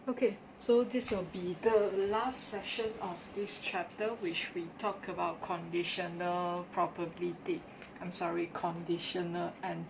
Okay, so this will be the last session of this chapter, which we talk about conditional probability. I'm sorry, conditional and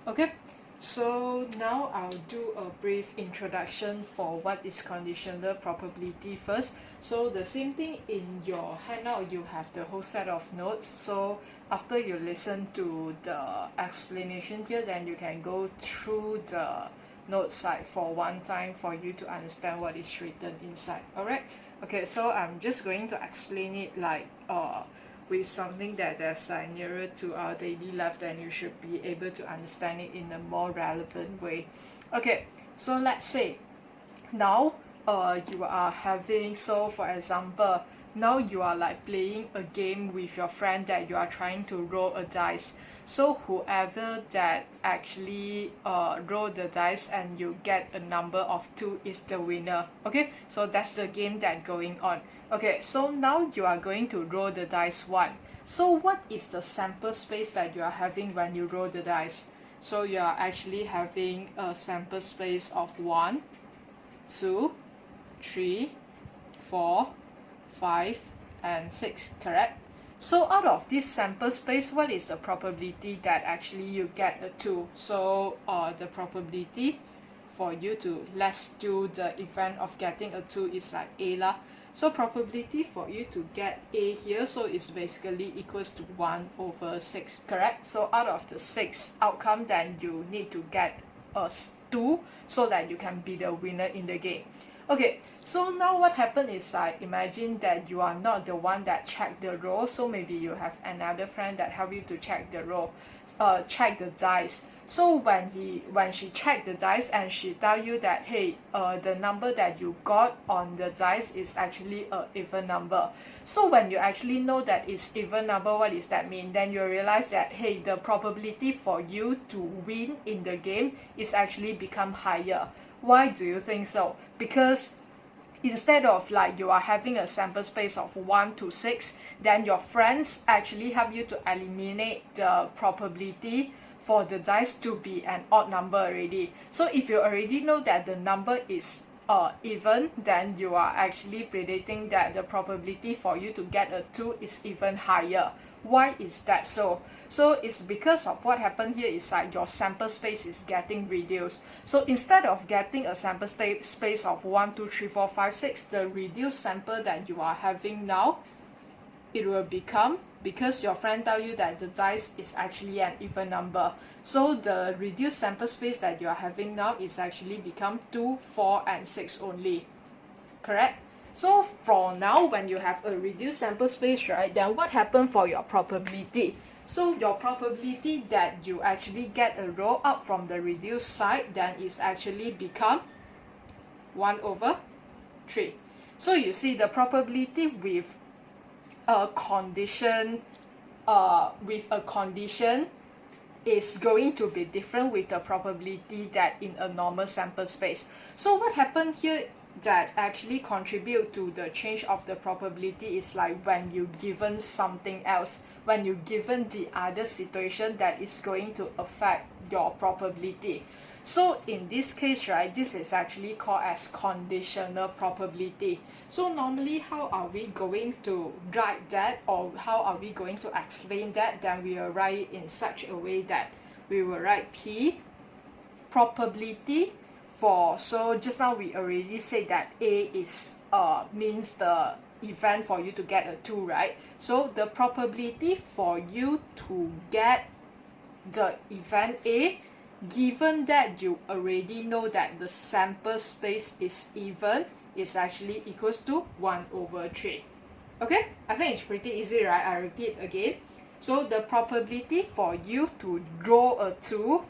okay. So now I'll do a brief introduction for what is conditional probability first. So the same thing in your handout, you have the whole set of notes. So after you listen to the explanation here, then you can go through the note side for one time for you to understand what is written inside. Alright, okay, so I'm just going to explain it like with something that is nearer to our daily life, then you should be able to understand it in a more relevant way. Okay, so let's say now you are having, so for example, now you are like playing a game with your friend that you are trying to roll a dice. So whoever that actually roll the dice and you get a number of 2 is the winner. Okay, so that's the game that going on. Okay, so now you are going to roll the dice 1. So what is the sample space that you are having when you roll the dice? So you are actually having a sample space of 1, 2, 3, 4, 5, and 6, correct? So out of this sample space, what is the probability that actually you get a 2? So the probability for you to, let's do the event of getting a 2 is like A lah. So probability for you to get A here, so it's basically equals to 1 over 6, correct? So out of the 6 outcome, then you need to get a 2 so that you can be the winner in the game. Okay, so now what happened is imagine that you are not the one that checked the roll, so maybe you have another friend that help you to check the roll, check the dice. So when she checked the dice and she tell you that, hey, the number that you got on the dice is actually a even number. So when you actually know that it's even number, what does that mean? Then you realize that, hey, the probability for you to win in the game is actually become higher. Why do you think so? Because instead of like you are having a sample space of 1 to 6, then your friends actually help you to eliminate the probability for the dice to be an odd number already. So if you already know that the number is even, then you are actually predicting that the probability for you to get a 2 is even higher. Why is that so? So it's because of what happened here is like your sample space is getting reduced. So instead of getting a sample space of 1, 2, 3, 4, 5, 6, the reduced sample that you are having now, it will become, because your friend tell you that the dice is actually an even number, so the reduced sample space that you are having now is actually become 2, 4, and 6 only, correct? So for now, when you have a reduced sample space, right, then what happened for your probability? So your probability that you actually get a roll out from the reduced side, then is actually become 1 over 3. So you see the probability with a condition is going to be different with the probability that in a normal sample space. So what happened here that actually contribute to the change of the probability is like when you given something else, when you given the other situation that is going to affect your probability. So in this case, right, this is actually called as conditional probability. So normally how are we going to write that, or how are we going to explain that? Then we will write it in such a way that we will write P probability for, so just now we already said that A is means the event for you to get a 2, right? So the probability for you to get the event A, given that you already know that the sample space is even, is actually equals to 1 over 3. Okay, I think it's pretty easy, right? I repeat again. So the probability for you to draw a 2,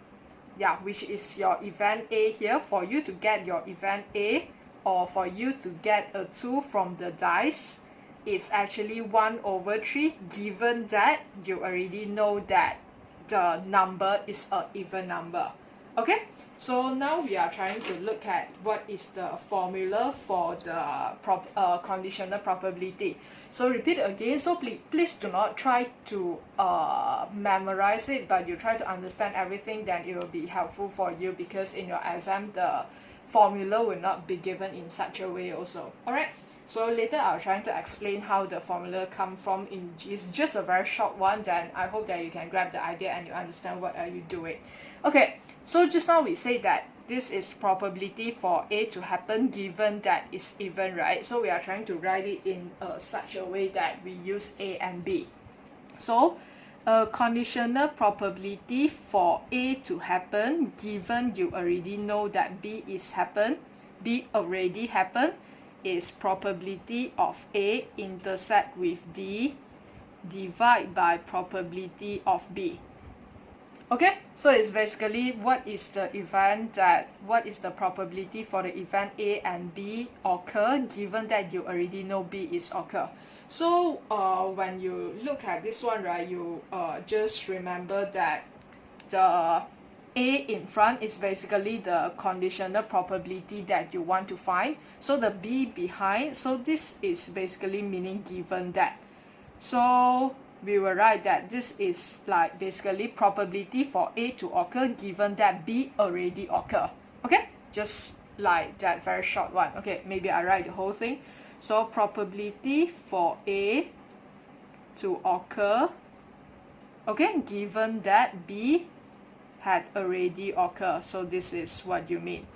yeah, which is your event A here, for you to get your event A, or for you to get a 2 from the dice, is actually 1 over 3, given that you already know that the number is an even number. Okay, so now we are trying to look at what is the formula for the conditional probability. So repeat again, so please do not try to memorize it, but you try to understand everything, then it will be helpful for you, because in your exam the formula will not be given in such a way also. Alright, so later I'll try to explain how the formula come from. It's just a very short one, then I hope that you can grab the idea and you understand what are you doing. Okay, so just now we say that this is probability for A to happen given that it's even, right? So we are trying to write it in such a way that we use A and B. So a conditional probability for A to happen given you already know that B already happened is probability of A intersect with D divided by probability of B. Okay, so it's basically what is the probability for the event A and B occur given that you already know B is occur. So when you look at this one, right, you just remember that the A in front is basically the conditional probability that you want to find. So the B behind, so this is basically meaning given that. So we will write that this is like basically probability for A to occur given that B already occur. Okay, just like that very short one. Okay, maybe I write the whole thing. So probability for A to occur, okay, given that B had already occurred. So this is what you mean.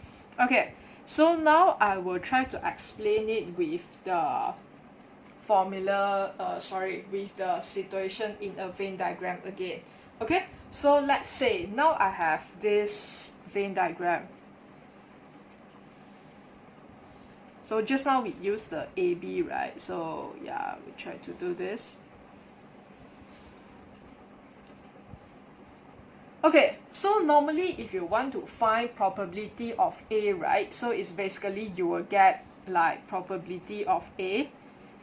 Okay, so now I will try to explain it with the formula, with the situation in a Venn diagram again. Okay, so let's say now I have this Venn diagram. So just now we used the AB, right? So yeah, we try to do this. Okay, so normally if you want to find probability of A, right? So it's basically you will get like probability of A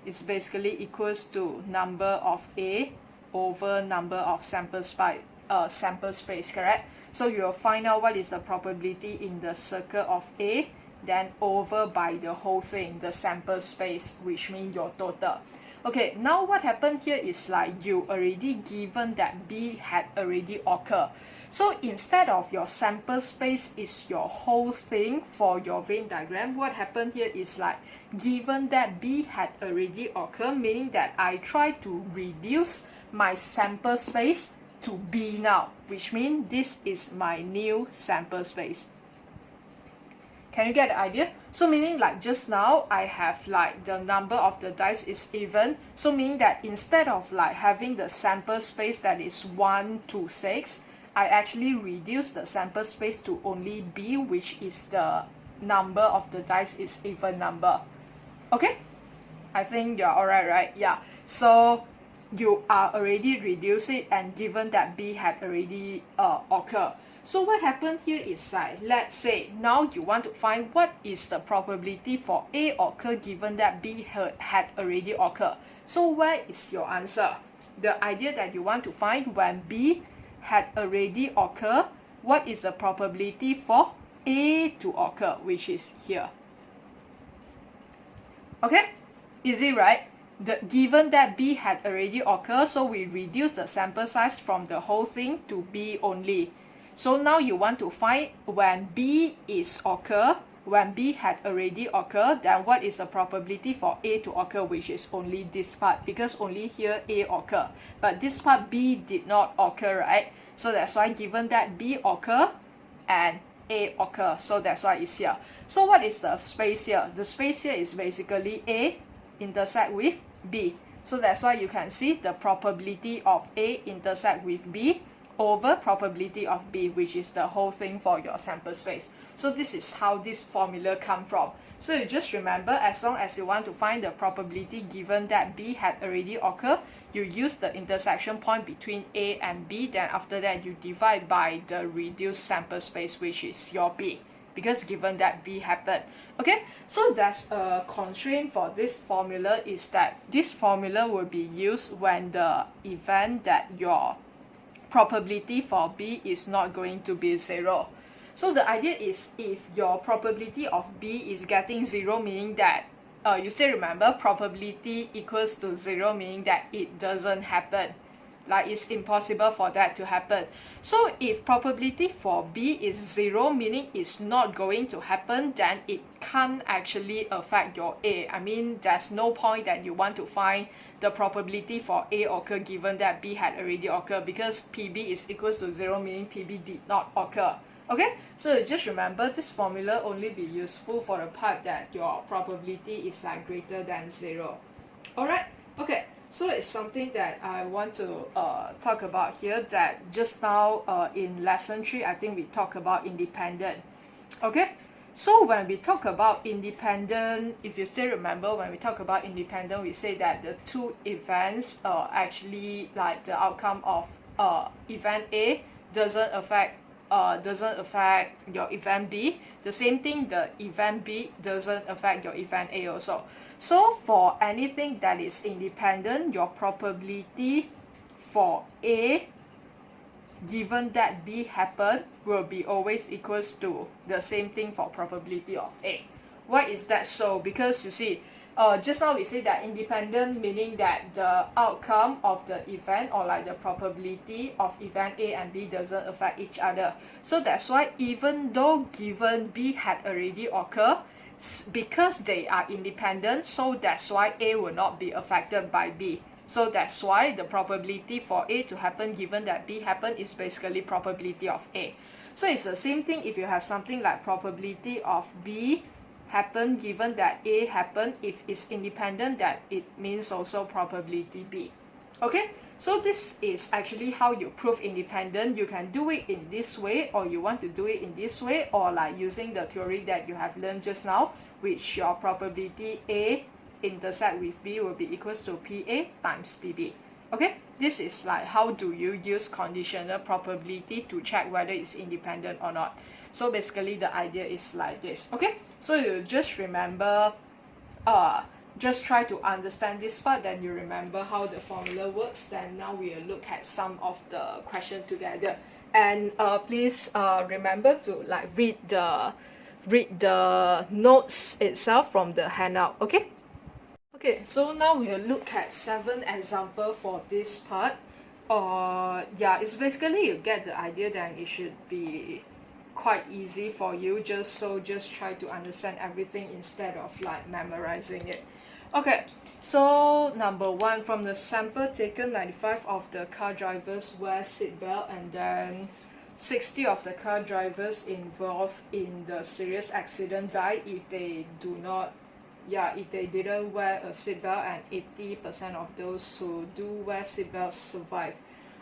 is basically equals to number of A over number of sample space, correct? So you will find out what is the probability in the circle of A, then over by the whole thing, the sample space, which means your total. Okay, now what happened here is like you already given that B had already occurred. So instead of your sample space is your whole thing for your Venn diagram, what happened here is like given that B had already occurred, meaning that I try to reduce my sample space to B now, which means this is my new sample space. Can you get the idea? So meaning like just now I have like the number of the dice is even, so meaning that instead of like having the sample space that is 1 to 6, I actually reduce the sample space to only B, which is the number of the dice is even number. Okay, I think you're alright, right? Yeah, so you are already reduced it and given that B had already occurred. So what happened here is like, let's say now you want to find what is the probability for A occur given that B had already occurred. So where is your answer? The idea that you want to find when B had already occurred, what is the probability for A to occur, which is here. Okay, easy, right? Given that B had already occurred, so we reduce the sample size from the whole thing to B only. So now you want to find when B had already occurred, then what is the probability for A to occur, which is only this part, because only here A occur, but this part B did not occur, right? So that's why given that B occur and A occur, so that's why it's here. So what is the space here? The space here is basically A intersect with B. So that's why you can see the probability of A intersect with B over probability of B, which is the whole thing for your sample space. So this is how this formula come from. So you just remember, as long as you want to find the probability given that B had already occurred, you use the intersection point between A and B, then after that you divide by the reduced sample space, which is your B, because given that B happened. Okay, so there's a constraint for this formula is that this formula will be used when the event that your probability for B is not going to be 0. So the idea is if your probability of B is getting 0, meaning that you still remember probability equals to 0, meaning that it doesn't happen. like it's impossible for that to happen. So if probability for B is 0, meaning it's not going to happen, then it can't actually affect your A. I mean, there's no point that you want to find the probability for A occur given that B had already occurred, because PB is equals to 0, meaning PB did not occur. Okay, so just remember this formula only be useful for the part that your probability is like greater than 0. Alright, okay, so it's something that I want to talk about here, that just now in lesson 3 I think we talk about independent. Okay, so when we talk about independent, if you still remember, when we talk about independent, we say that the two events actually, like the outcome of event A doesn't affect your event B. The same thing, the event B doesn't affect your event A also. So for anything that is independent, your probability for A given that B happened will be always equals to the same thing for probability of A. Why is that so? Because you see, just now we say that independent meaning that the outcome of the event, or like the probability of event A and B doesn't affect each other. So that's why even though given B had already occurred, because they are independent, so that's why A will not be affected by B. So that's why the probability for A to happen given that B happened is basically probability of A. So it's the same thing if you have something like probability of B happen given that A happened. If it's independent, that it means also probability B. Okay, so this is actually how you prove independent. You can do it in this way, or you want to do it in this way, or like using the theory that you have learned just now, which your probability A intersect with B will be equals to PA times PB. Okay, this is like how do you use conditional probability to check whether it's independent or not. So basically the idea is like this. Okay, so you just remember, just try to understand this part, then you remember how the formula works. Then now we'll look at some of the question together, and please remember to like read the notes itself from the handout. Okay. Okay, so now we'll look at 7 examples for this part. Yeah, it's basically you get the idea, then it should be quite easy for you. Just try to understand everything instead of like memorizing it. Okay, so number 1, from the sample taken, 95 of the car drivers wear seatbelt, and then 60 of the car drivers involved in the serious accident die if they didn't wear a seatbelt, and 80% of those who do wear seatbelts survive.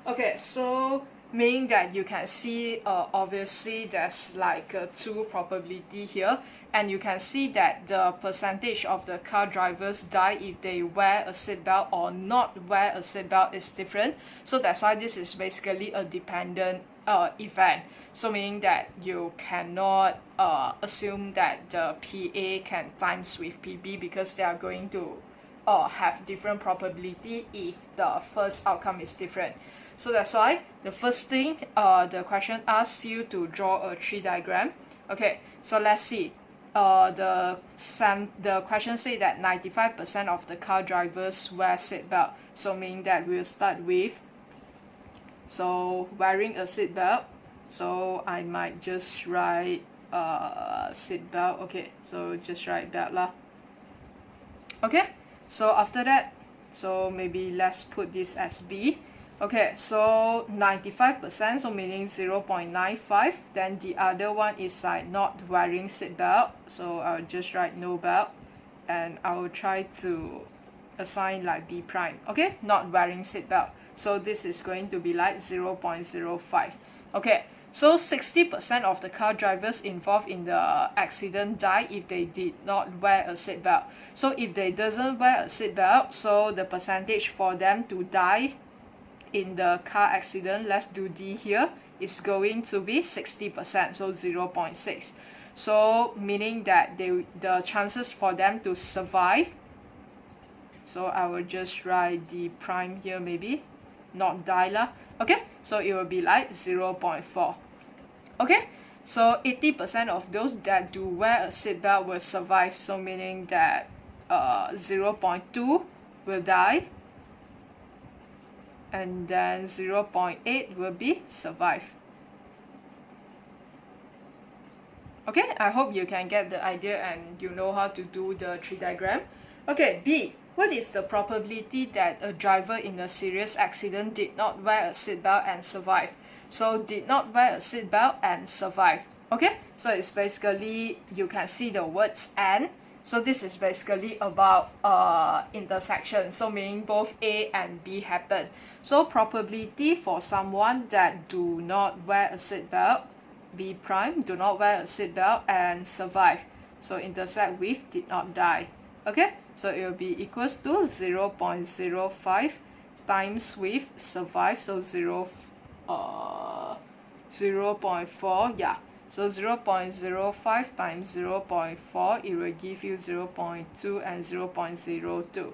Okay, so meaning that you can see obviously there's like a 2 probability here, and you can see that the percentage of the car drivers die if they wear a seatbelt or not wear a seatbelt is different. So that's why this is basically a dependent event. So meaning that you cannot assume that the PA can times with PB, because they are going to have different probability if the first outcome is different. So that's why the first thing, the question asks you to draw a tree diagram. Okay, so let's see. The question say that 95% of the car drivers wear seatbelt. So meaning that we'll start with, so wearing a seatbelt. So I might just write seatbelt. Okay, so just write belt lah. Okay, so after that, so maybe let's put this as B. Okay, so 95%, so meaning 0.95. Then the other one is like not wearing seatbelt, so I'll just write no belt, and I will try to assign like B prime. Okay, not wearing seatbelt, so this is going to be like 0.05. Okay, so 60% of the car drivers involved in the accident die if they did not wear a seatbelt. So if they doesn't wear a seatbelt, so the percentage for them to die in the car accident, let's do D here, is going to be 60%, so 0.6. So meaning that the chances for them to survive, so I will just write D prime here, maybe not die lah. Okay, so it will be like 0.4. Okay, so 80% of those that do wear a seatbelt will survive, so meaning that 0.2 will die. and then 0.8 will be survive. Okay, I hope you can get the idea and you know how to do the tree diagram. Okay, B. What is the probability that a driver in a serious accident did not wear a seatbelt and survive? So did not wear a seatbelt and survive. Okay, so it's basically, you can see the words and. So this is basically about intersection. So meaning both A and B happen. So probability for someone that do not wear a seatbelt, B prime, do not wear a seatbelt and survive. So intersect with did not die. Okay, so it will be equals to 0.05 times with survive. So 0.4, yeah. So 0.05 times 0.4, it will give you 0.2 and 0.02.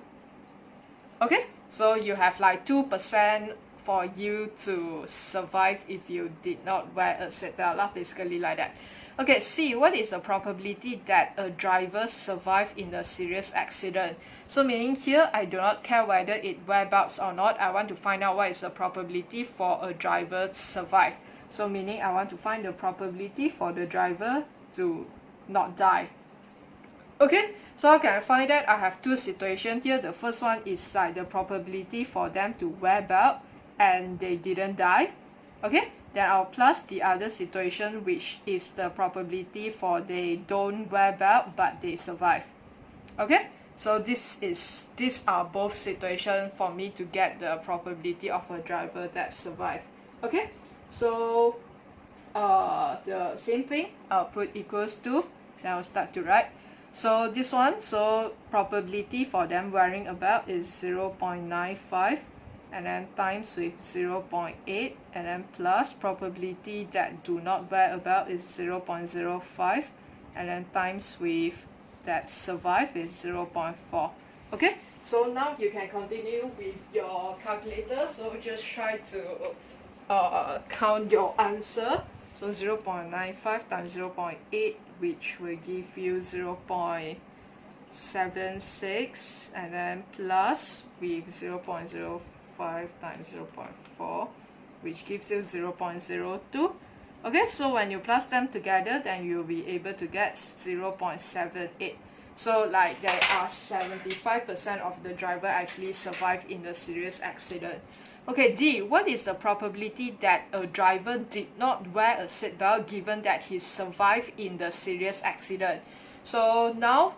Okay, so you have like 2% for you to survive if you did not wear a seatbelt, basically like that. Okay, C. What is the probability that a driver survived in a serious accident? So meaning here, I do not care whether it wear belts or not. I want to find out what is the probability for a driver to survive. So meaning I want to find the probability for the driver to not die. Okay, so how can I find that? I have two situations here. The first one is like the probability for them to wear belt and they didn't die. Okay, then I'll plus the other situation, which is the probability for they don't wear belt but they survive. Okay, so these are both situations for me to get the probability of a driver that survived. Okay, so the same thing, I'll put equals to, then I'll start to write. So this one, so probability for them wearing a belt is 0.95, and then times with 0.8, and then plus probability that do not wear a belt is 0.05, and then times with that survive is 0.4. Okay, so now you can continue with your calculator. So just try to count your answer. So 0.95 times 0.8, which will give you 0.76, and then plus with 0.05 times 0.4, which gives you 0.02. Okay, so when you plus them together, then you'll be able to get 0.78. So like there are 75% of the driver actually survived in the serious accident. Okay, D. What is the probability that a driver did not wear a seatbelt given that he survived in the serious accident? So now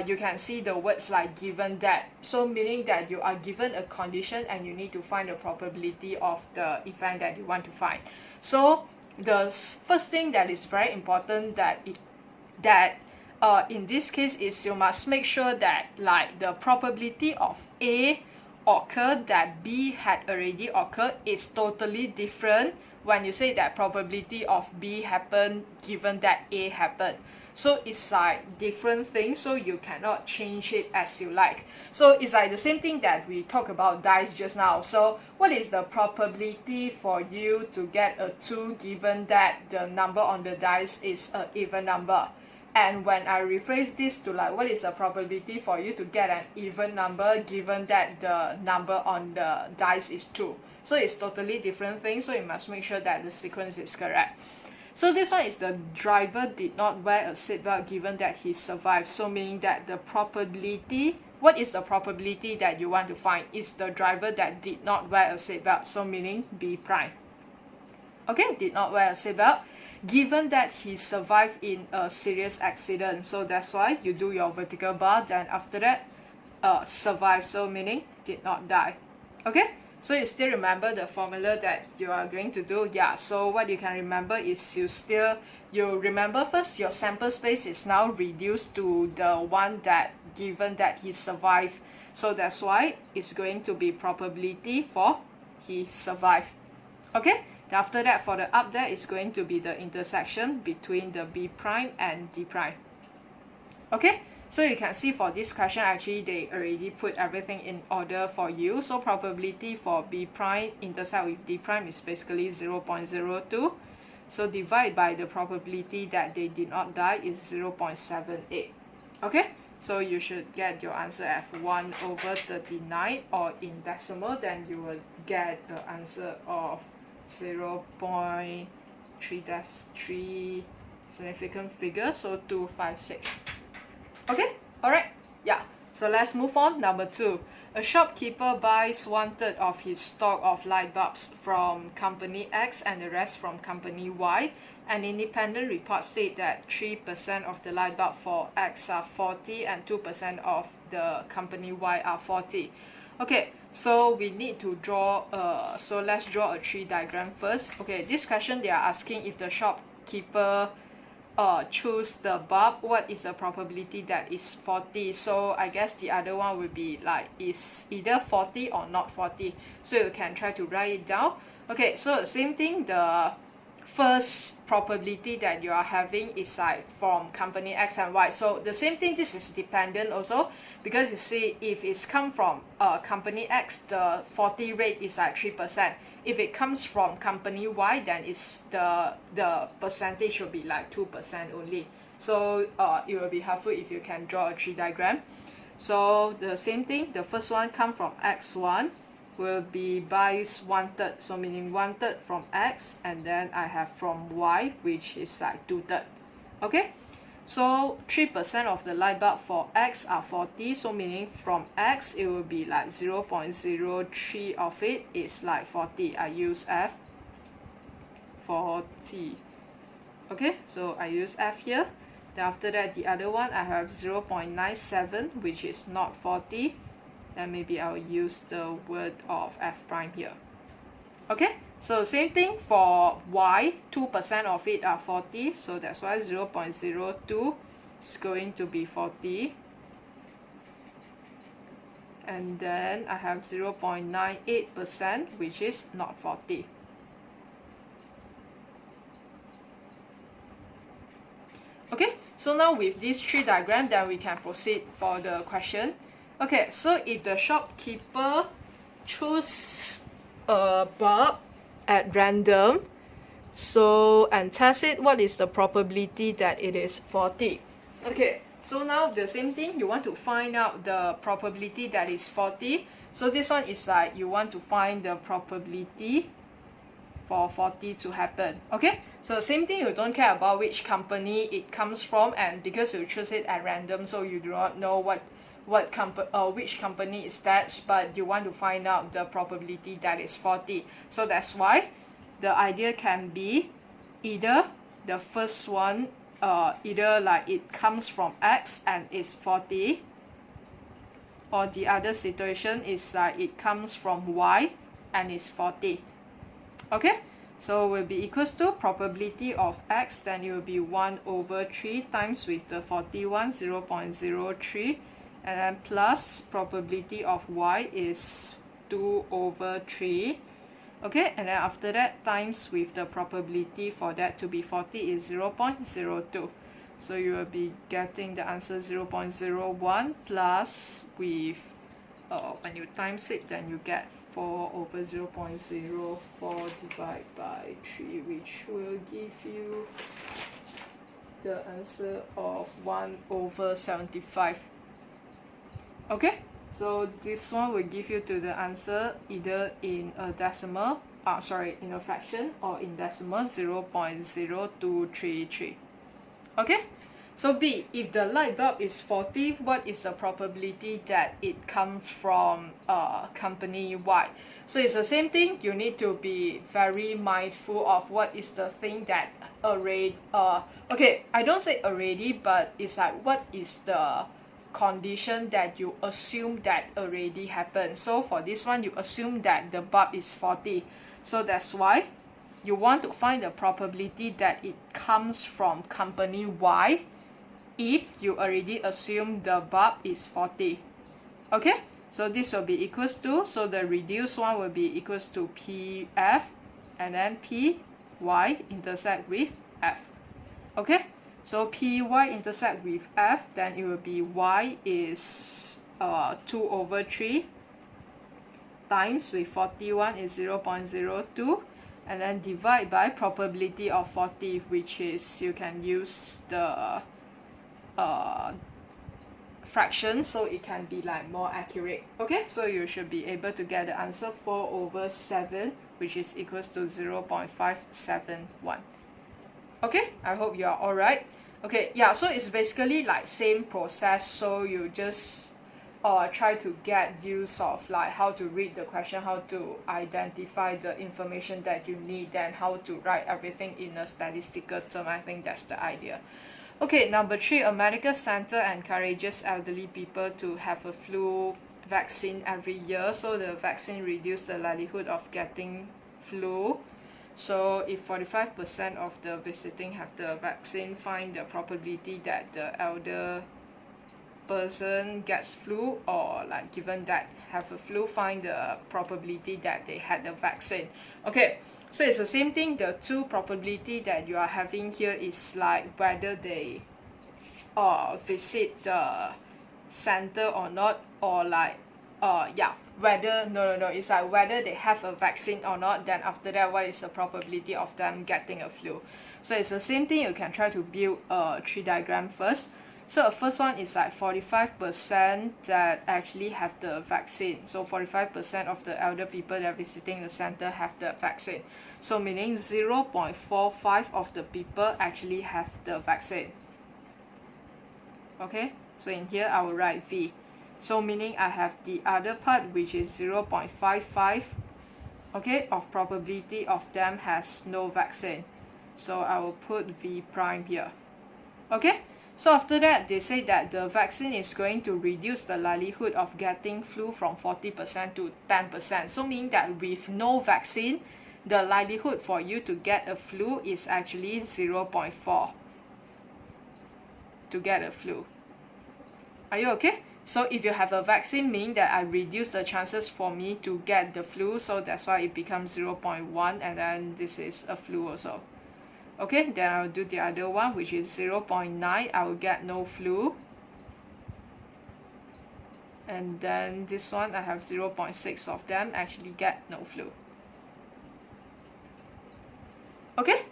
you can see the words like given that. So meaning that you are given a condition and you need to find the probability of the event that you want to find. So the first thing that is very important in this case is you must make sure that like the probability of A occurred that B had already occurred is totally different when you say that probability of B happened given that A happened. So it's like different things, so you cannot change it as you like. So it's like the same thing that we talked about dice just now. So what is the probability for you to get a 2 given that the number on the dice is an even number? And when I rephrase this to like what is the probability for you to get an even number given that the number on the dice is 2? So it's totally different thing, so you must make sure that the sequence is correct. So this one is the driver did not wear a seatbelt given that he survived. So meaning that the probability, what is the probability that you want to find? Is the driver that did not wear a seatbelt. So meaning B prime. Okay, did not wear a seatbelt given that he survived in a serious accident. So that's why you do your vertical bar, then after that survive, so meaning did not die. Okay, so you still remember the formula that you are going to do? Yeah, so what you can remember is you remember first your sample space is now reduced to the one that given that he survived. So that's why it's going to be probability for he survived. Okay, after that for the up there is going to be the intersection between the B prime and D prime. Okay, so you can see for this question actually they already put everything in order for you. So probability for B prime intersect with D prime is basically 0.02. So divide by the probability that they did not die is 0.78. Okay, So you should get your answer as 1 over 39, or in decimal, then you will get the answer of 0.3 significant figure, so 256. Okay, alright, yeah. So let's move on. Number 2. A shopkeeper buys 1/3 of his stock of light bulbs from company X and the rest from company Y. An independent report states that 3% of the light bulb for X are 40 and 2% of the company Y are 40. Okay, so we need to draw so let's draw a tree diagram first. Okay, this question they are asking if the shopkeeper choose the bulb, what is the probability that is 40? So I guess the other one will be like is either 40 or not 40. So you can try to write it down. Okay, so the same thing, the first probability that you are having is like from company X and Y. So the same thing, this is dependent also, because you see if it's come from company X, the 40 rate is like 3%. If it comes from company Y, then it's the percentage will be like 2% only. So it will be helpful if you can draw a tree diagram. So the same thing, the first one come from X1 will be buys 1/3, so meaning 1/3 from X, and then I have from Y, which is like 2/3. Okay, so 3% of the light bulb for X are 40, so meaning from X it will be like 0.03 of it is like 40. I use F 40. Okay, so I use F here. Then after that, the other one I have 0.97, which is not 40. Then maybe I'll use the word of F prime here. Okay, so same thing for Y, 2% of it are 40, so that's why 0.02 is going to be 40. And then I have 0.98%, which is not 40. Okay, so now with this tree diagram, then we can proceed for the question. Okay, so if the shopkeeper choose a bulb at random, so and test it, what is the probability that it is 40? Okay, so now the same thing, you want to find out the probability that is 40. So this one is like you want to find the probability for 40 to happen. Okay, so same thing, you don't care about which company it comes from, and because you choose it at random, so you do not know which company is that, but you want to find out the probability that is 40. So that's why the idea can be either the first one, either like it comes from X and is 40, or the other situation is like it comes from Y and is 40. Okay, so will be equals to probability of X, then it will be 1 over 3 times with the 41, 0.03, and then plus probability of Y is 2 over 3. Okay, and then after that times with the probability for that to be 40 is 0.02. So you will be getting the answer 0.01 plus with when you times it, then you get 4 over 0.04 divided by 3, which will give you the answer of 1 over 75. Okay, so this one will give you to the answer either in a decimal, in a fraction, or in decimal 0.0233. Okay, so B, if the light bulb is 40, what is the probability that it comes from company Y? So it's the same thing, you need to be very mindful of what is the thing that already, okay, I don't say already, but it's like what is the condition that you assume that already happened. So for this one, you assume that the bulb is 40. So that's why you want to find the probability that it comes from company Y if you already assume the bulb is 40. Okay, so this will be equals to, so the reduced one will be equals to PF, and then PY intersect with F. Okay, so PY intersect with F, then it will be Y is 2 over 3 times with 41 is 0.02, and then divide by probability of 40, which is you can use the fraction, so it can be like more accurate. Okay, so you should be able to get the answer 4/7, which is equals to 0.571. Okay, I hope you are alright. Okay, yeah, so it's basically like same process, so you just try to get use of like how to read the question, how to identify the information that you need, and how to write everything in a statistical term. I think that's the idea. Okay, number 3, a medical center encourages elderly people to have a flu vaccine every year, so the vaccine reduces the likelihood of getting flu. So if 45% of the visiting have the vaccine, find the probability that the elder person gets flu, or like given that have a flu, find the probability that they had the vaccine. Okay, so it's the same thing. The two probability that you are having here is like whether they visit the center or not, or like whether no, it's like whether they have a vaccine or not, then after that what is the probability of them getting a flu. So it's the same thing. You can try to build a tree diagram first. So the first one is like 45% that actually have the vaccine. So 45% of the elder people that are visiting the center have the vaccine. So meaning 0.45 of the people actually have the vaccine. Okay, so in here I will write V. So meaning I have the other part, which is 0.55, okay, of probability of them has no vaccine. So I will put V prime here. Okay, so after that they say that the vaccine is going to reduce the likelihood of getting flu from 40% to 10%. So meaning that with no vaccine, the likelihood for you to get a flu is actually 0.4 to get a flu. Are you okay? So if you have a vaccine, meaning that I reduce the chances for me to get the flu, so that's why it becomes 0.1, and then this is a flu also. Okay, then I'll do the other one, which is 0.9, I will get no flu. And then this one, I have 0.6 of them actually get no flu. Okay?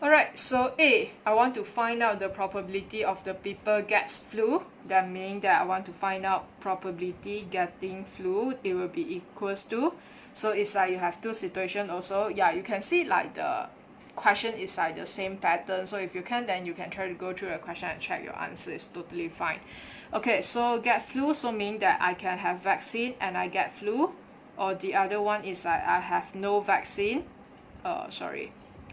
Alright, so A, I want to find out the probability of the people gets flu. That meaning that I want to find out probability getting flu. It will be equals to, so it's like you have two situations also. Yeah, you can see like the question is like the same pattern. So if you can, then you can try to go through the question and check your answer. It's totally fine. Okay, so get flu, so meaning that I can have vaccine and I get flu. Or the other one is like I have no vaccine.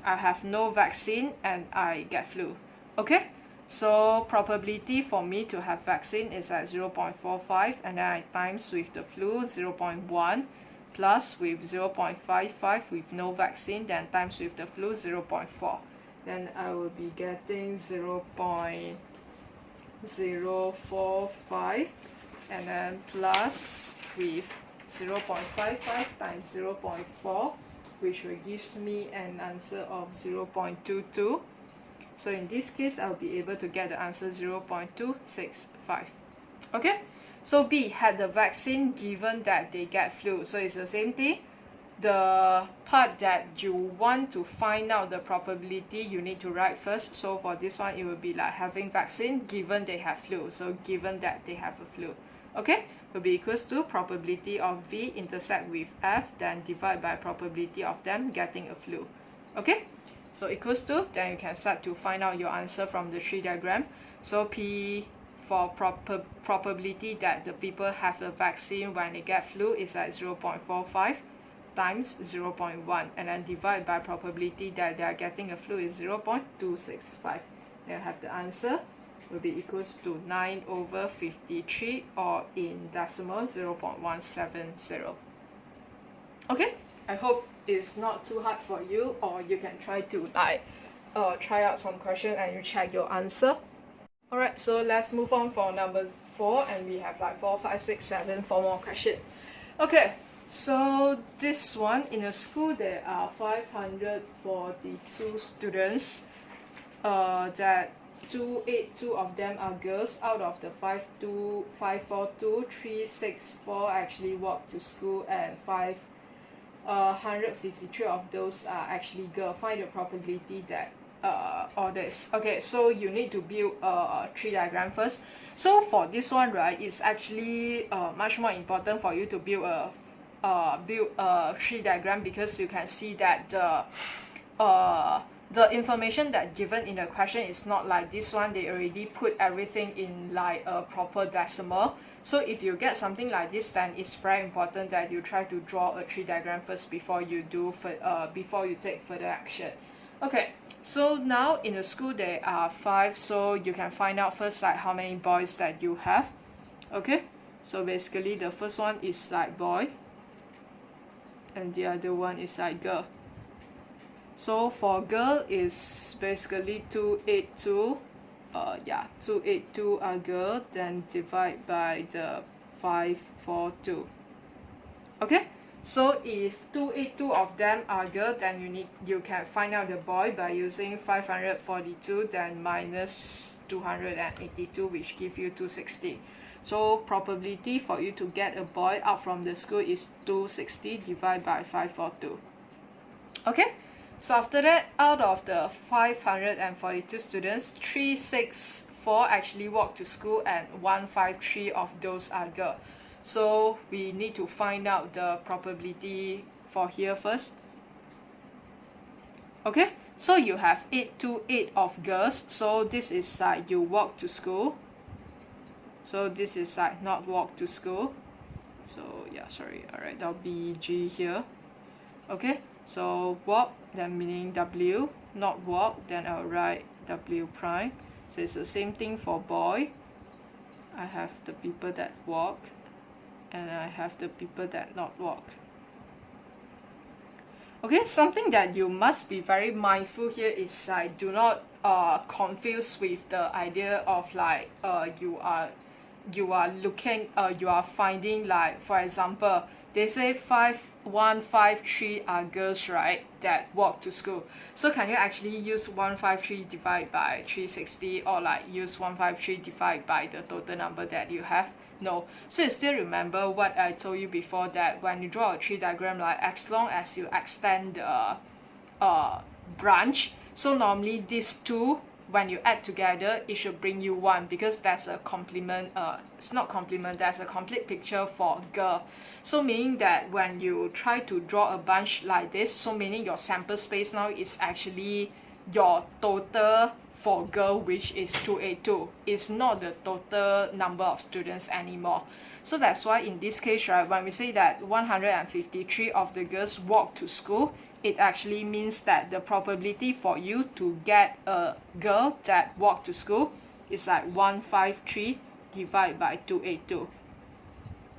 I have no vaccine and I get flu. Okay, so probability for me to have vaccine is at 0.45, and then I times with the flu 0.1, plus with 0.55 with no vaccine, then times with the flu 0.4. Then I will be getting 0.045, and then plus with 0.55 times 0.4, which will gives me an answer of 0.22. So in this case, I'll be able to get the answer 0.265. Okay, so B, had the vaccine given that they get flu. So it's the same thing. The part that you want to find out the probability, you need to write first. So for this one, it will be like having vaccine given they have flu. So given that they have a flu. Okay, will be equals to probability of V intersect with F, then divide by probability of them getting a flu. Okay, so equals to, then you can start to find out your answer from the tree diagram. So P for probability that the people have the vaccine when they get flu is like 0.45 times 0.1, and then divide by probability that they are getting a flu is 0.265. Then have the answer will be equals to 9/53, or in decimal 0.170. Okay, I hope it's not too hard for you, or you can try to like try out some question and you check your answer. Alright, so let's move on for number 4, and we have like 4, 5, 6, 7, 4 more questions. Okay, so this one, in a school there are 542 students that 282 of them are girls. Out of the 542, 364 actually walk to school, and 553 of those are actually girls. Find the probability that all this. Okay, so you need to build a tree diagram first. So for this one, right, it's actually much more important for you to build a tree diagram, because you can see that the information that given in the question is not like this one. They already put everything in like a proper decimal. So if you get something like this, then it's very important that you try to draw a tree diagram first before you take further action. Okay, so now in the school there are 5, so you can find out first like how many boys that you have. Okay, so basically the first one is like boy, and the other one is like girl. So for girl is basically 282. 282 are girl, then divide by the 542. Okay, so if 282 of them are girl, then you can find out the boy by using 542 then minus 282, which give you 260. So probability for you to get a boy out from the school is 260 divided by 542. Okay, so after that, out of the 542 students, 364 actually walk to school and 153 of those are girl. So we need to find out the probability for here first. Okay, so you have 828 of girls, so this is like you walk to school. So this is like not walk to school. So yeah, sorry, alright, that'll be G here. Okay, so walk, then meaning W, not walk, then I'll write W prime. So it's the same thing for boy. I have the people that walk, and I have the people that not walk. Okay, something that you must be very mindful here is like do not confuse with the idea of like you are finding, like for example they say 153 are girls, right, that walk to school. So can you actually use 153 divided by 360, or like use 153 divided by the total number that you have? No. So you still remember what I told you before, that when you draw a tree diagram, like as long as you extend the branch, so normally these two, when you add together, it should bring you 1, because that's a complement. It's not complement, that's a complete picture for girl. So meaning that when you try to draw a bunch like this, so meaning your sample space now is actually your total for girl, which is 282. It's not the total number of students anymore. So that's why in this case, right, when we say that 153 of the girls walk to school, it actually means that the probability for you to get a girl that walk to school is like 153 divided by 282.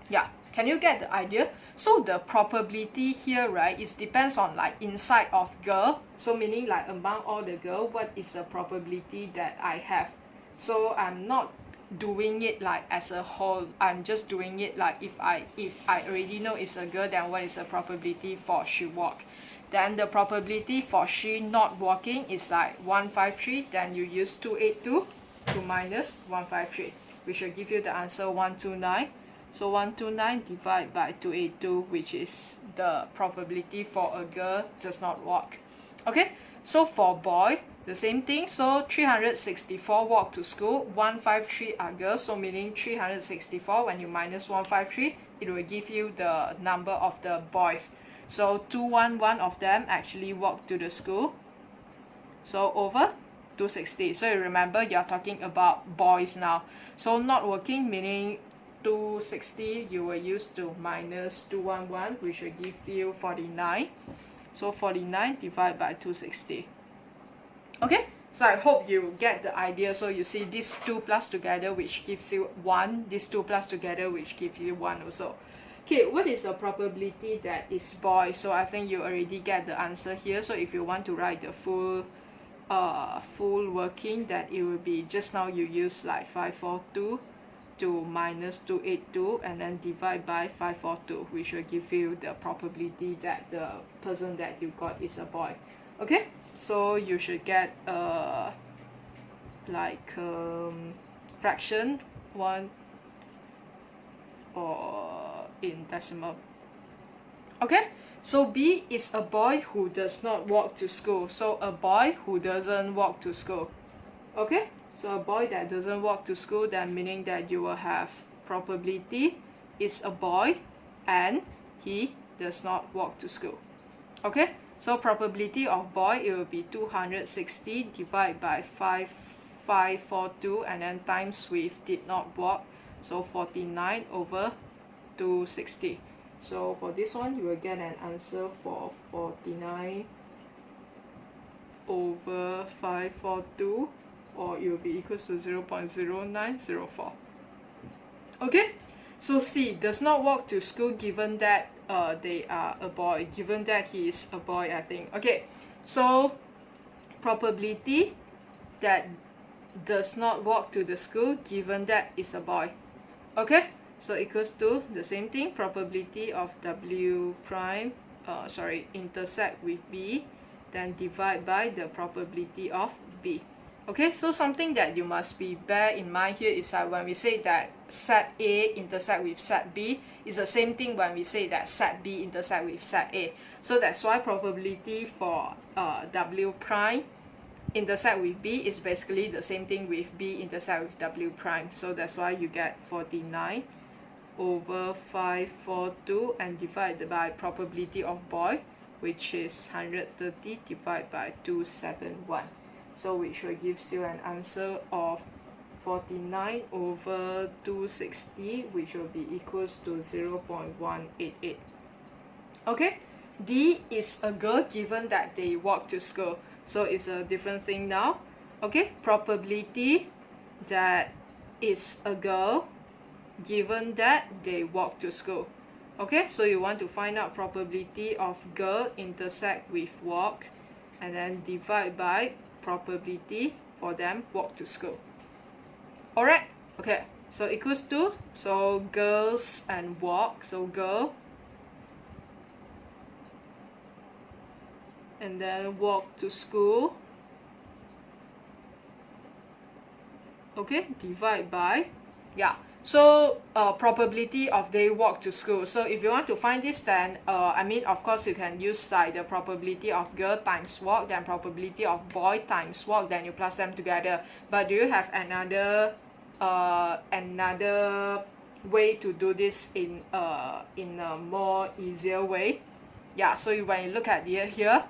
Yeah, can you get the idea? So the probability here, right, it depends on like inside of girl. So meaning like among all the girl, what is the probability that I have? So I'm not doing it like as a whole. I'm just doing it like if I already know it's a girl, then what is the probability for she walk? Then the probability for she not walking is like 153. Then you use 282 to minus 153, which will give you the answer 129. So 129 divided by 282, which is the probability for a girl does not walk. Okay, so for boy, the same thing. So 364 walk to school, 153 are girls. So meaning 364, when you minus 153, it will give you the number of the boys. So 211 of them actually walk to the school. So over 260. So you remember you're talking about boys now. So not working, meaning 260 you will use to minus 211, which will give you 49. So 49 divided by 260. Okay, so I hope you get the idea. So you see these two plus together, which gives you 1. These two plus together, which gives you 1 also. Okay, what is the probability that is boy? So I think you already get the answer here. So if you want to write the full working, that it will be just now you use like 542 to minus 282 and then divide by 542, which will give you the probability that the person that you got is a boy. Okay, so you should get fraction 1 or in decimal. Okay, so B is a boy who does not walk to school. So a boy who doesn't walk to school. Okay, so a boy that doesn't walk to school, then meaning that you will have probability is a boy and he does not walk to school. Okay, so probability of boy, it will be 260 divided by 5542 and then times with did not walk, so 49 over 260. So for this one, you will get an answer for 49 over 542, or it will be equals to 0.0904. Okay, so C does not walk to school given that they are a boy, given that he is a boy, I think. Okay, so probability that does not walk to the school given that is a boy. Okay, so equals to the same thing, probability of W prime, intersect with B, then divide by the probability of B. Okay, so something that you must be bear in mind here is that when we say that set A intersect with set B, is the same thing when we say that set B intersect with set A. So that's why probability for W prime intersect with B is basically the same thing with B intersect with W prime. So that's why you get 49 over 542 and divided by probability of boy, which is 130 divided by 271. So which will gives you an answer of 49 over 260, which will be equals to 0.188. Okay, D is a girl given that they walk to school. So it's a different thing now. Okay, probability that is a girl given that they walk to school. Okay, so you want to find out probability of girl intersect with walk and then divide by probability for them walk to school. Alright, okay, so equals to, so girls and walk, so girl and then walk to school. Okay, divide by, yeah, so probability of they walk to school. So if you want to find this, then I mean, of course you can use like the probability of girl times walk, then probability of boy times walk, then you plus them together. But do you have another way to do this in a more easier way? Yeah, so when you look at here,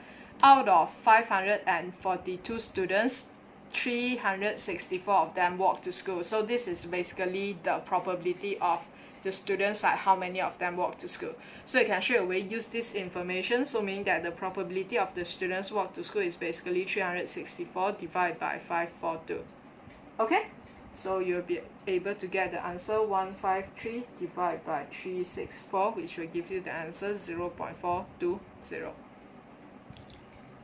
out of 542 students, 364 of them walk to school. So this is basically the probability of the students, like how many of them walk to school. So you can straight away use this information, so meaning that the probability of the students walk to school is basically 364 divided by 542. Okay, so you'll be able to get the answer 153 divided by 364, which will give you the answer 0.420.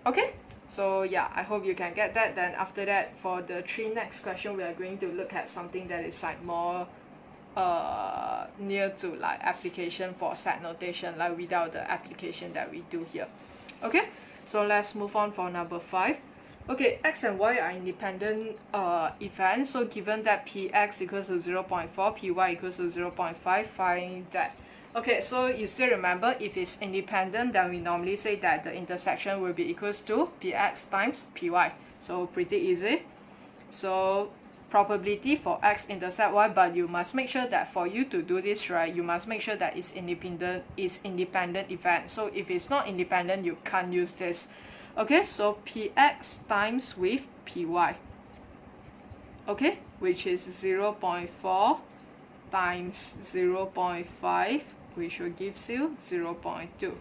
Okay, so yeah, I hope you can get that. Then after that, for the three next question, we are going to look at something that is like more near to like application for set notation, like without the application that we do here. Okay, so let's move on for number 5. Okay, x and y are independent events. So given that px equals to 0.4, py equals to 0.5, find that. Okay, so you still remember, if it's independent, then we normally say that the intersection will be equals to px times py. So pretty easy. So probability for x intersect y, but you must make sure that for you to do this, right, you must make sure that it's independent event. So if it's not independent, you can't use this. Okay, so px times with py. Okay, which is 0.4 times 0.5, which will gives you 0.2.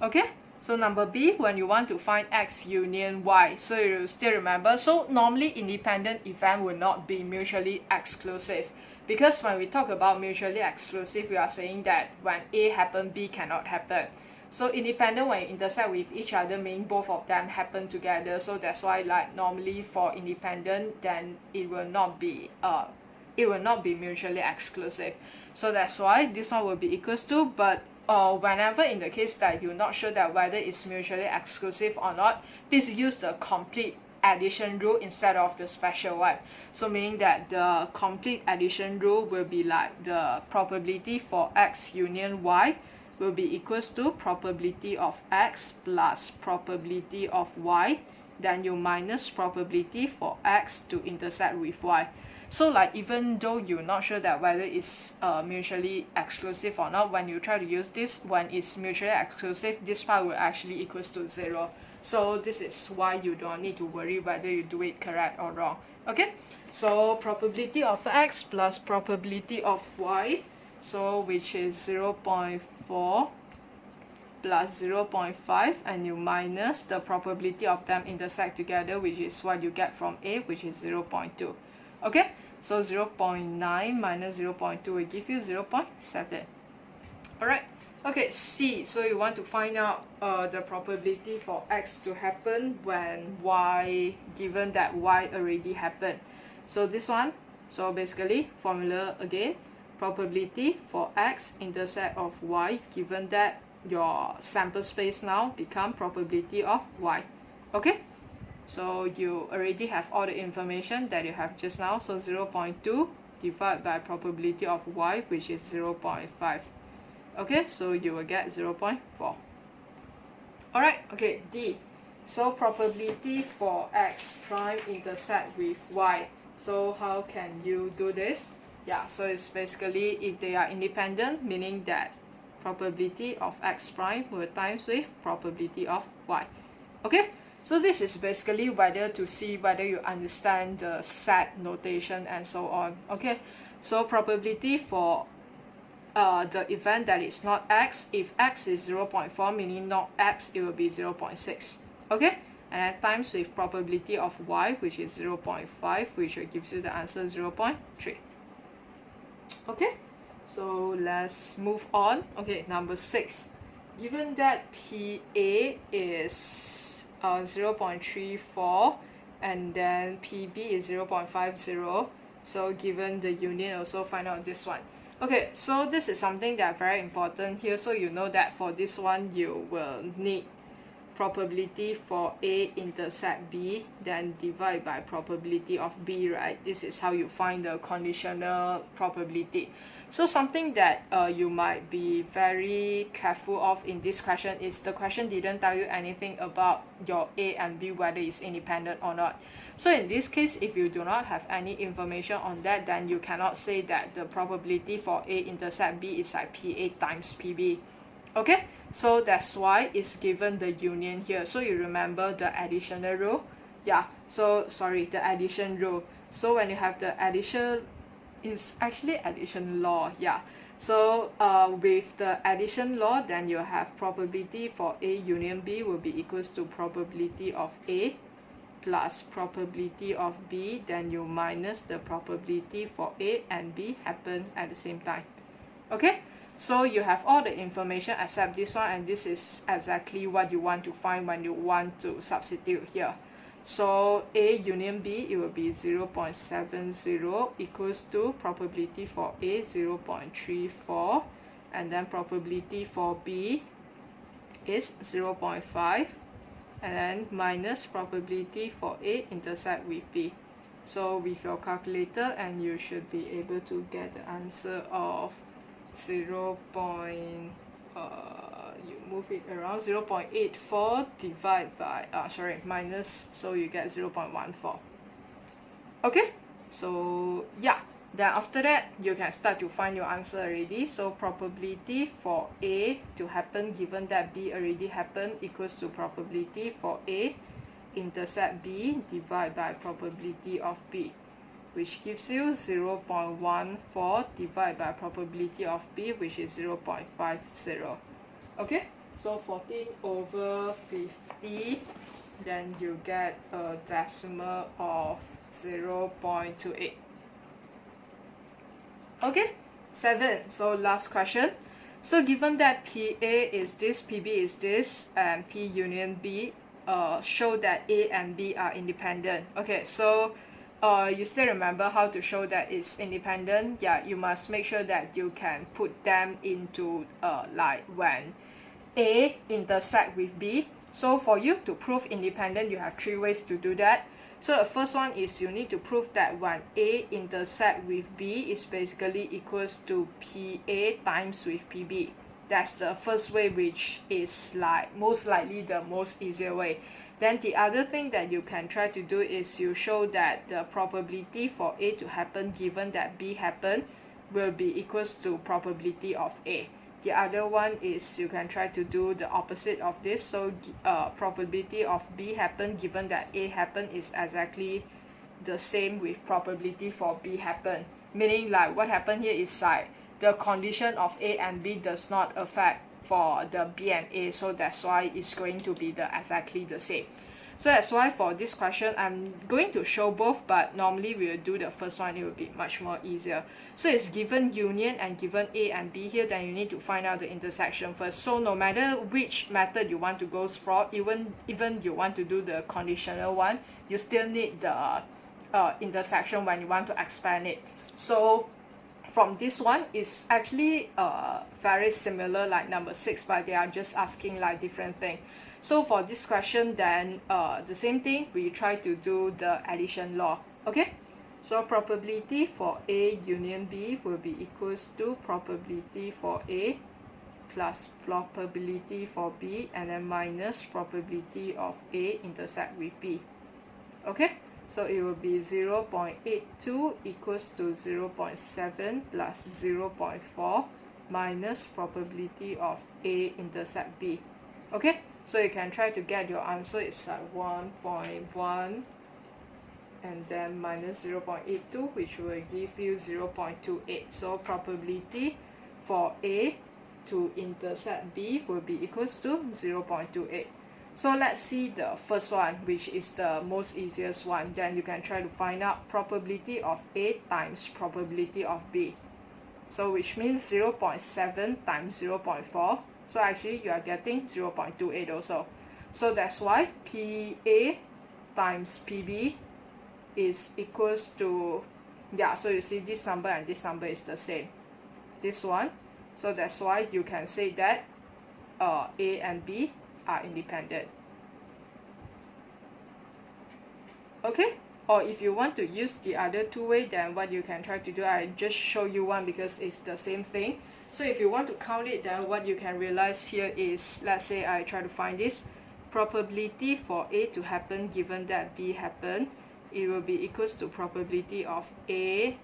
Okay, so number B, when you want to find x union y, so you still remember, so normally independent event will not be mutually exclusive, because when we talk about mutually exclusive, we are saying that when A happen, B cannot happen. So independent, when you intersect with each other, meaning both of them happen together. So that's why, like, normally for independent, then it will not be mutually exclusive. So that's why this one will be equals to, but whenever in the case that you're not sure that whether it's mutually exclusive or not, please use the complete addition rule instead of the special one. So meaning that the complete addition rule will be like the probability for x union y will be equals to probability of x plus probability of y, then you minus probability for x to intersect with y. So like even though you're not sure that whether it's mutually exclusive or not, when you try to use this, when it's mutually exclusive, this part will actually equals to 0. So this is why you don't need to worry whether you do it correct or wrong. Okay, so probability of x plus probability of y, so which is 0.4 plus 0.5, and you minus the probability of them intersect together, which is what you get from A, which is 0.2. Okay, so 0.9 minus 0.2 will give you 0.7. Alright, okay, C, so you want to find out the probability for x to happen when y, given that y already happened. So this one, so basically formula again, probability for x intersect of y, given that your sample space now become probability of y. Okay, so you already have all the information that you have just now. So 0.2 divided by probability of y, which is 0.5. Okay, so you will get 0.4. Alright, okay, D. So probability for x prime intersect with y. So how can you do this? Yeah, so it's basically if they are independent, meaning that probability of x prime will times with probability of y. Okay, so this is basically whether to see whether you understand the set notation and so on. Okay, so probability for the event that is not x, if x is 0.4 meaning not x, it will be 0.6. Okay, and then times with probability of y, which is 0.5, which gives you the answer 0.3. Okay, so let's move on. Okay, number 6. Given that PA is 0.34 and then PB is 0.50, so given the union, also find out this one. Okay, so this is something that very important here. So you know that for this one, you will need probability for A intersect B, then divide by probability of B, right? This is how you find the conditional probability. So something that you might be very careful of in this question is the question didn't tell you anything about your A and B, whether it's independent or not. So in this case, if you do not have any information on that, then you cannot say that the probability for A intersect B is like PA times PB. Okay, so that's why it's given the union here. So you remember the additional rule? Yeah, so sorry, the addition rule. So when you have the addition, it's actually addition law, yeah. So with the addition law, then you have probability for A union B will be equals to probability of A plus probability of B, then you minus the probability for A and B happen at the same time. Okay, so you have all the information except this one, and this is exactly what you want to find when you want to substitute here. So A union B, it will be 0.70 equals to probability for A 0.34, and then probability for B is 0.5, and then minus probability for A intersect with B. So with your calculator, and you should be able to get the answer of you move it around 0.84 divide by minus, so you get 0.14. Okay, so yeah, then after that you can start to find your answer already. So probability for A to happen given that B already happened equals to probability for A intersect B divided by probability of B, which gives you 0.14 divided by probability of B, which is 0.50. Okay, so 14 over 50, then you get a decimal of 0.28. Okay, 7. So last question. So given that PA is this, PB is this, and P union B, show that A and B are independent. Okay, so you still remember how to show that it's independent? Yeah, you must make sure that you can put them into like when A intersect with B. So for you to prove independent, you have 3 ways to do that. So the first one is you need to prove that when A intersect with B is basically equals to PA times with PB. That's the first way, which is like most likely the most easier way. Then the other thing that you can try to do is you show that the probability for A to happen given that B happen will be equals to probability of A. The other one is you can try to do the opposite of this. So probability of B happen given that A happen is exactly the same with probability for B happen. Meaning like what happened here is like the condition of A and B does not affect for the B and A, so that's why it's going to be the exactly the same. So that's why for this question, I'm going to show both, but normally we will do the first one, it will be much more easier. So it's given union and given A and B here, then you need to find out the intersection first. So no matter which method you want to go for, even you want to do the conditional one, you still need the intersection when you want to expand it. So from this one is actually very similar like number 6, but they are just asking like different thing. So for this question, then the same thing, we try to do the addition law. Okay, so probability for A union B will be equals to probability for A plus probability for B, and then minus probability of A intersect with B. Okay, so it will be 0.82 equals to 0.7 plus 0.4 minus probability of A intersect B. Okay, so you can try to get your answer. It's like 1.1 and then minus 0.82, which will give you 0.28. So probability for A to intersect B will be equals to 0.28. So let's see the first one, which is the most easiest one. Then you can try to find out probability of A times probability of B. So which means 0.7 times 0.4. So actually you are getting 0.28 also. So that's why PA times PB is equals to, yeah, so you see this number and this number is the same. This one. So that's why you can say that A and B are independent. Okay, or if you want to use the other two way, then what you can try to do, I just show you one because it's the same thing. So if you want to count it, then what you can realize here is, let's say I try to find this probability for A to happen given that B happen, it will be equals to probability of A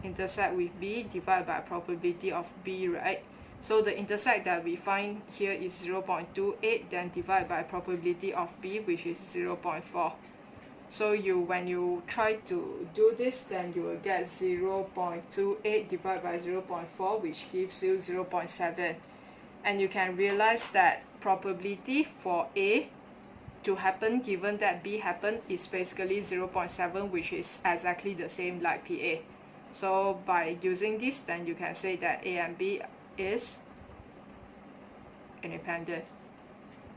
intersect with B divided by probability of B, right? So the intersect that we find here is 0.28, then divide by probability of B, which is 0.4. So when you try to do this, then you will get 0.28 divided by 0.4, which gives you 0.7. And you can realize that probability for A to happen given that B happen is basically 0.7, which is exactly the same like PA. So by using this, then you can say that A and B is independent.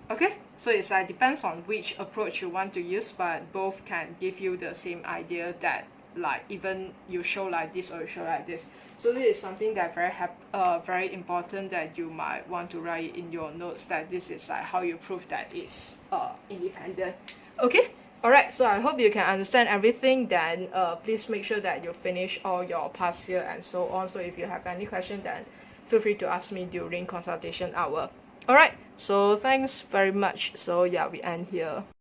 Okay, so it's like depends on which approach you want to use, but both can give you the same idea that like even you show like this or you show like this. So this is something that very important that you might want to write in your notes, that this is like how you prove that it's independent. Okay, alright, so I hope you can understand everything. Then please make sure that you finish all your past year and so on. So if you have any question, then feel free to ask me during consultation hour. Alright, so thanks very much. So yeah, we end here.